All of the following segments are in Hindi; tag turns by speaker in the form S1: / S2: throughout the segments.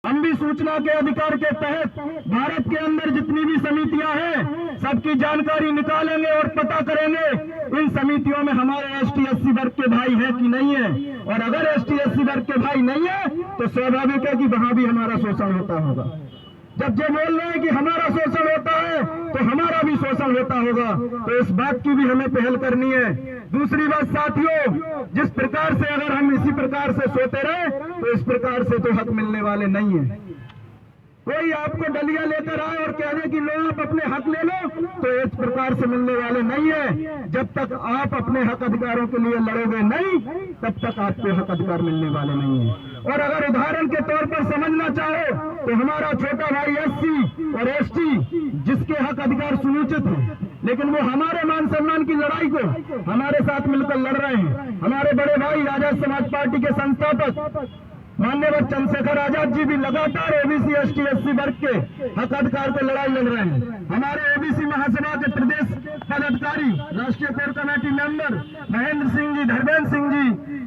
S1: हम भी सूचना के अधिकार के तहत भारत के अंदर जितनी भी समितियां हैं सबकी जानकारी निकालेंगे और पता करेंगे इन समितियों में हमारे एसटी एससी वर्ग के भाई हैं कि नहीं है। और अगर एसटी एससी वर्ग के भाई नहीं है तो स्वाभाविक है कि वहां भी हमारा शोषण होता होगा। जब ये बोल रहे हैं कि हमारा शोषण होता है तो हमारा भी शोषण होता होगा, तो इस बात की भी हमें पहल करनी है। दूसरी बात साथियों, जिस प्रकार से अगर हम इसी प्रकार से सोते रहे तो इस प्रकार से तो हक मिलने वाले नहीं है। कोई आपको डलिया लेकर आए और कह दे कि लो आप अपने हक ले लो, तो इस प्रकार से मिलने वाले नहीं है। जब तक आप अपने हक अधिकारों के लिए लड़ोगे नहीं, तब तक आपको हक अधिकार मिलने वाले नहीं है। और अगर उदाहरण के तौर पर समझना चाहो तो हमारा छोटा भाई एससी और एसटी जिसके हक अधिकार सुनिश्चित हैं, लेकिन वो हमारे मान सम्मान की लड़ाई को हमारे साथ मिलकर लड़ रहे हैं। हमारे बड़े भाई आजाद समाज पार्टी के संस्थापक माननीय चंद्रशेखर आजाद जी भी लगातार ओबीसी एसटी एससी वर्ग के हक अधिकार को लड़ाई लड़ रहे हैं। हमारे ओबीसी महासभा के प्रदेश पदाधिकारी राष्ट्रीय core committee member Mahendra Singh ji, Dharmendra Singh ji,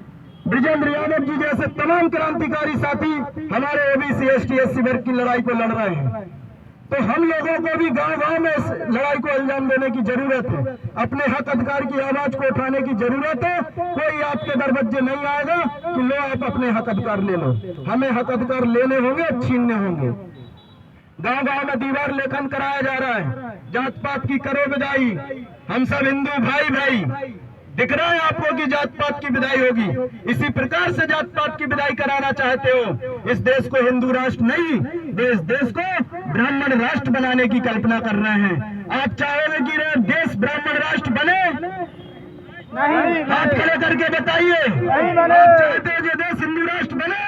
S1: Brijendra Yadav ji जैसे तमाम क्रांतिकारी साथी हमारे ओबीसी एसटी एससी वर्ग की लड़ाई को लड़ रहे हैं। तो हम लोगों को भी गांव-गांव में इस लड़ाई को अंजाम देने की जरूरत है। अपने हक अधिकार की आवाज को उठाने की जरूरत है। कोई आपके दरवाजे नहीं आएगा कि लो आप अपने हक अधिकार ले लो। हमें हक अधिकार लेने होंगे, छीनने होंगे। गांव-गांव में दीवार लेखन कराया जा रहा है, जात पात की करो विदाई, हम सब हिंदू भाई भाई। दिख रहा है आपको कि जात पात की विदाई होगी। इसी प्रकार से जात पात की विदाई कराना चाहते हो। इस देश को हिंदू राष्ट्र नहीं, इस देश को ब्राह्मण राष्ट्र बनाने की कल्पना कर रहे हैं। आप चाहोगे कि देश ब्राह्मण राष्ट्र बने? नहीं। हाथ खड़े करके बताइए। आप चाहते हैं जो देश हिंदू राष्ट्र बने?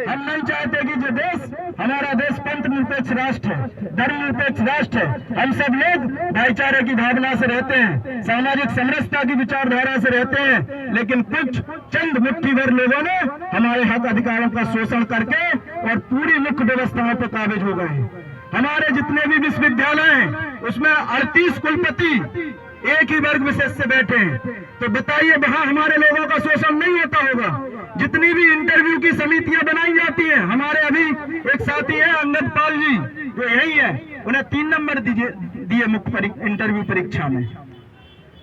S1: हम नहीं चाहते कि जो देश, हमारा देश पंथ निरपेक्ष राष्ट्र है, धर्म निरपेक्ष राष्ट्र है। हम सब लोग भाईचारे की भावना से रहते हैं, सामाजिक समरसता की विचारधारा से रहते हैं। लेकिन कुछ चंद मुट्ठी भर लोगों ने हमारे हक अधिकारों का शोषण करके और पूरी मुख्य व्यवस्थाओं पर काबिज हो गए। हमारे जितने भी विश्वविद्यालय हैं उसमें 38 कुलपति एक ही वर्ग विशेष से बैठे हैं। तो बताइए वहां हमारे लोगों का शोषण नहीं होता होगा? जितनी भी इंटरव्यू की समितियां बनाई जाती हैं, हमारे अभी एक साथी है अंगद पाल जी जो यही है, उन्हें 3 नंबर दिए मुख्य इंटरव्यू परीक्षा में,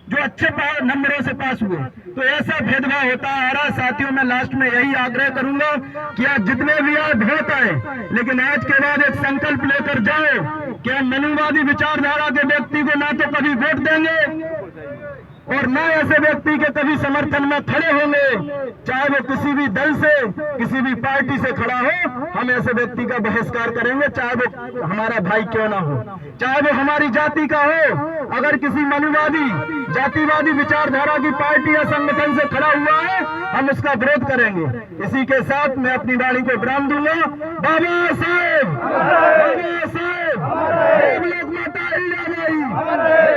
S1: जो अच्छे नंबरों से पास हुए। तो ऐसा भेदभाव होता आ रहा। साथियों मैं लास्ट में यही आग्रह करूंगा कि आज जितने भी आज वोट आए, लेकिन आज के बाद एक संकल्प लेकर जाओ कि हम मनुवादी विचारधारा के व्यक्ति को ना तो कभी वोट देंगे और न ऐसे व्यक्ति के कभी समर्थन में खड़े होंगे। चाहे वो किसी भी दल से, किसी भी पार्टी से खड़ा हो, हम ऐसे व्यक्ति का बहिष्कार करेंगे, चाहे वो हमारा भाई क्यों ना हो, चाहे वो हमारी जाति का हो। अगर किसी मनुवादी जातिवादी विचारधारा की पार्टी या संगठन से खड़ा हुआ है, हम उसका विरोध करेंगे। इसी के साथ मैं अपनी वाणी को विराम दूंगा। बाबा साहेब, बाबा साहेब, लोक माता अहिल्याबाई,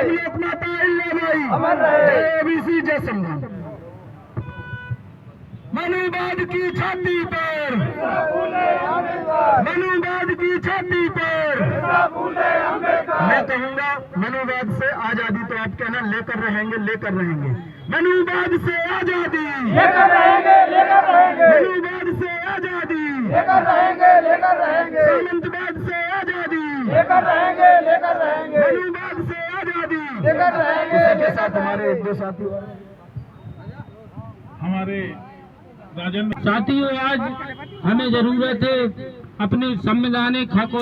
S1: लोक माता अहिल्याबाई, जय ओबीसी, जय संविधान। मनुवाद की छाती पर, मनुवाद की छाती पर मैं कहूंगा, मनुवाद से आजादी तो आप कहना लेकर रहेंगे, लेकर रहेंगे। मनुवाद से आजादी लेकर रहेंगे, लेकर रहेंगे। मनुवाद से आजादी लेकर रहेंगे, लेकर रहेंगे। सामंतवाद से आजादी लेकर रहेंगे, लेकर रहेंगे। मनुवाद से आजादी लेकर रहेंगे। इसी के साथ हमारे एक दो साथी,
S2: हमारे राजेंद्र साथियों, आज हमें जरूरत है अपनी संवैधानिक हक